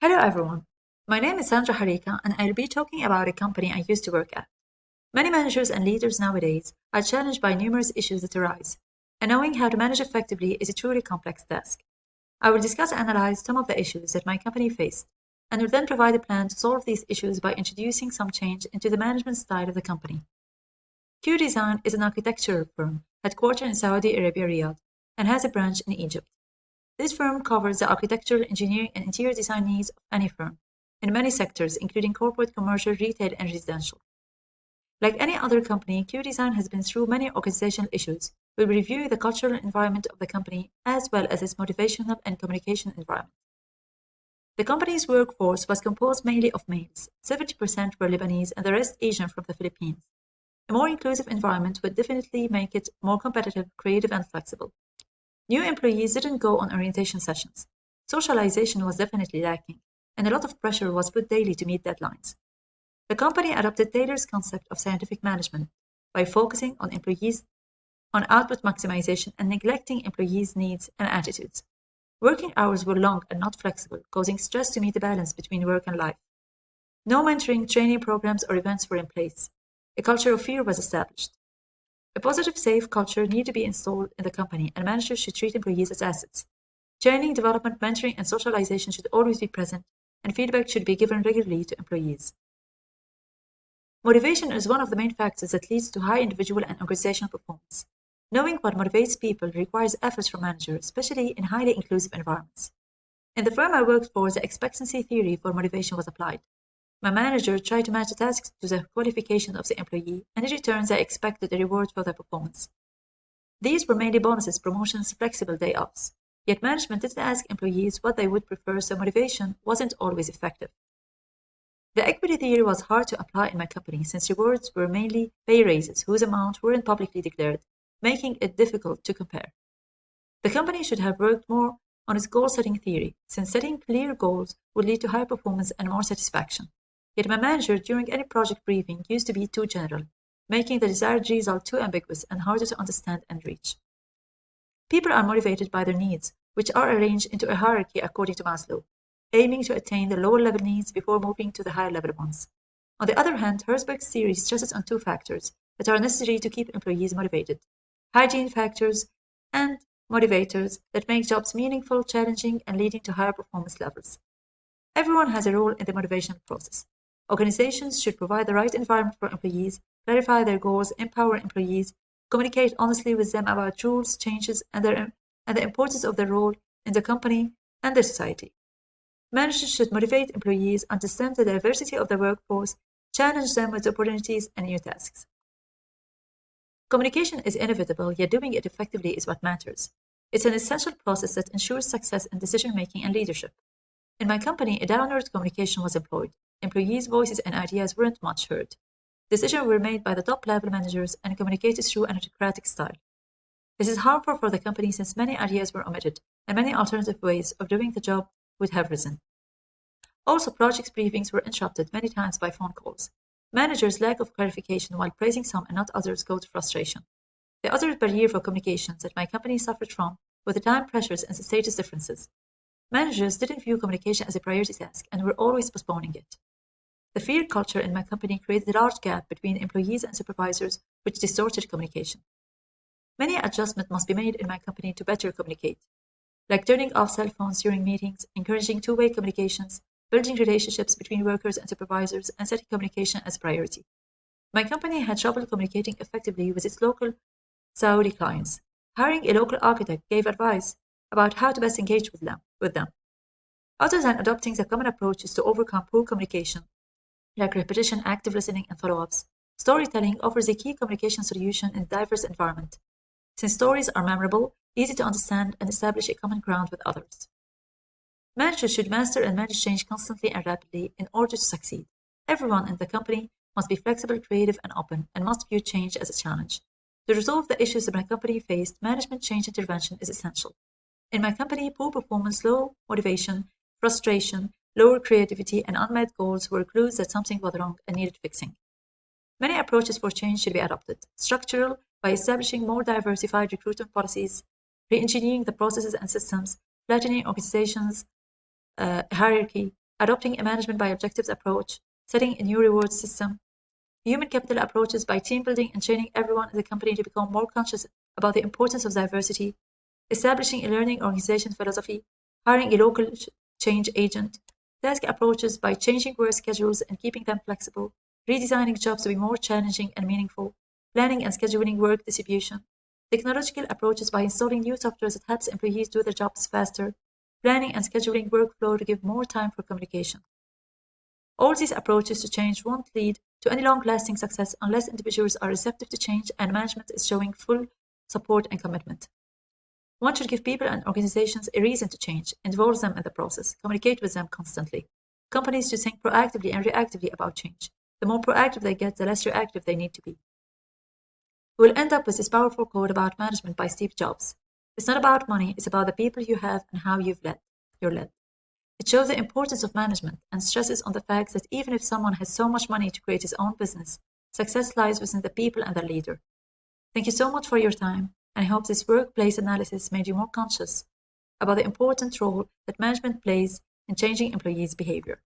Hello everyone. My name is Sandra Harika and I'll be talking about a company I used to work at. Many managers and leaders nowadays are challenged by numerous issues that arise, and knowing how to manage effectively is a truly complex task. I will discuss and analyze some of the issues that my company faced, and will then provide a plan to solve these issues by introducing some change into the management style of the company. Q Design is an architectural firm headquartered in Saudi Arabia, Riyadh, and has a branch in Egypt. This firm covers the architectural, engineering, and interior design needs of any firm, in many sectors, including corporate, commercial, retail, and residential. Like any other company, Q Design has been through many organizational issues. We'll review the cultural environment of the company as well as its motivational and communication environment. The company's workforce was composed mainly of males. 70% were Lebanese and the rest Asian from the Philippines. A more inclusive environment would definitely make it more competitive, creative, and flexible. New employees didn't go on orientation sessions. Socialization was definitely lacking, and a lot of pressure was put daily to meet deadlines. The company adopted Taylor's concept of scientific management by focusing on output maximization and neglecting employees' needs and attitudes. Working hours were long and not flexible, causing stress to meet the balance between work and life. No mentoring, training programs, or events were in place. A culture of fear was established. A positive, safe culture needed to be installed in the company, and managers should treat employees as assets. Training, development, mentoring, and socialization should always be present, and feedback should be given regularly to employees. Motivation is one of the main factors that leads to high individual and organizational performance. Knowing what motivates people requires efforts from managers, especially in highly inclusive environments. In the firm I worked for, the expectancy theory for motivation was applied. My manager tried to match the tasks to the qualifications of the employee, and in return they expected a reward for their performance. These were mainly bonuses, promotions, flexible day offs. Yet management didn't ask employees what they would prefer, so motivation wasn't always effective. The equity theory was hard to apply in my company since rewards were mainly pay raises whose amount weren't publicly declared, making it difficult to compare. The company should have worked more on its goal-setting theory, since setting clear goals would lead to higher performance and more satisfaction. Yet my manager during any project briefing used to be too general, making the desired result too ambiguous and harder to understand and reach. People are motivated by their needs, which are arranged into a hierarchy according to Maslow, aiming to attain the lower level needs before moving to the higher level ones. On the other hand, Herzberg's theory stresses on two factors that are necessary to keep employees motivated: hygiene factors and motivators that make jobs meaningful, challenging, and leading to higher performance levels. Everyone has a role in the motivation process. Organizations should provide the right environment for employees, clarify their goals, empower employees, communicate honestly with them about rules, changes, and the importance of their role in the company and the society. Managers should motivate employees, understand the diversity of the workforce, challenge them with opportunities and new tasks. Communication is inevitable, yet doing it effectively is what matters. It's an essential process that ensures success in decision-making and leadership. In my company, a downward communication was employed. Employees' voices and ideas weren't much heard. Decisions were made by the top-level managers and communicated through an autocratic style. This is harmful for the company since many ideas were omitted, and many alternative ways of doing the job would have risen. Also, project briefings were interrupted many times by phone calls. Managers' lack of clarification while praising some and not others go to frustration. The other barrier for communications that my company suffered from were the time pressures and the status differences. Managers didn't view communication as a priority task and were always postponing it. The fear culture in my company created a large gap between employees and supervisors, which distorted communication. Many adjustments must be made in my company to better communicate, like turning off cell phones during meetings, encouraging two-way communications, building relationships between workers and supervisors, and setting communication as a priority. My company had trouble communicating effectively with its local Saudi clients. Hiring a local architect gave advice about how to best engage with them. Other than adopting the common approaches to overcome poor communication, like repetition, active listening, and follow-ups, storytelling offers a key communication solution in a diverse environment, since stories are memorable, easy to understand, and establish a common ground with others. Managers should master and manage change constantly and rapidly in order to succeed. Everyone in the company must be flexible, creative, and open, and must view change as a challenge. To resolve the issues that my company faced, management change intervention is essential. In my company, poor performance, low motivation, frustration, lower creativity, and unmet goals were clues that something was wrong and needed fixing. Many approaches for change should be adopted. Structural, by establishing more diversified recruitment policies, re-engineering the processes and systems, flattening organizations' hierarchy, adopting a management by objectives approach, setting a new reward system, human capital approaches by team building and training everyone in the company to become more conscious about the importance of diversity, establishing a learning organization philosophy, hiring a local change agent, task approaches by changing work schedules and keeping them flexible, redesigning jobs to be more challenging and meaningful, planning and scheduling work distribution, technological approaches by installing new software that helps employees do their jobs faster, planning and scheduling workflow to give more time for communication. All these approaches to change won't lead to any long-lasting success unless individuals are receptive to change and management is showing full support and commitment. One should give people and organizations a reason to change, involve them in the process, communicate with them constantly. Companies should think proactively and reactively about change. The more proactive they get, the less reactive they need to be. We'll end up with this powerful quote about management by Steve Jobs. It's not about money, it's about the people you have and how you're led. It shows the importance of management and stresses on the fact that even if someone has so much money to create his own business, success lies within the people and the leader. Thank you so much for your time, and I hope this workplace analysis made you more conscious about the important role that management plays in changing employees' behavior.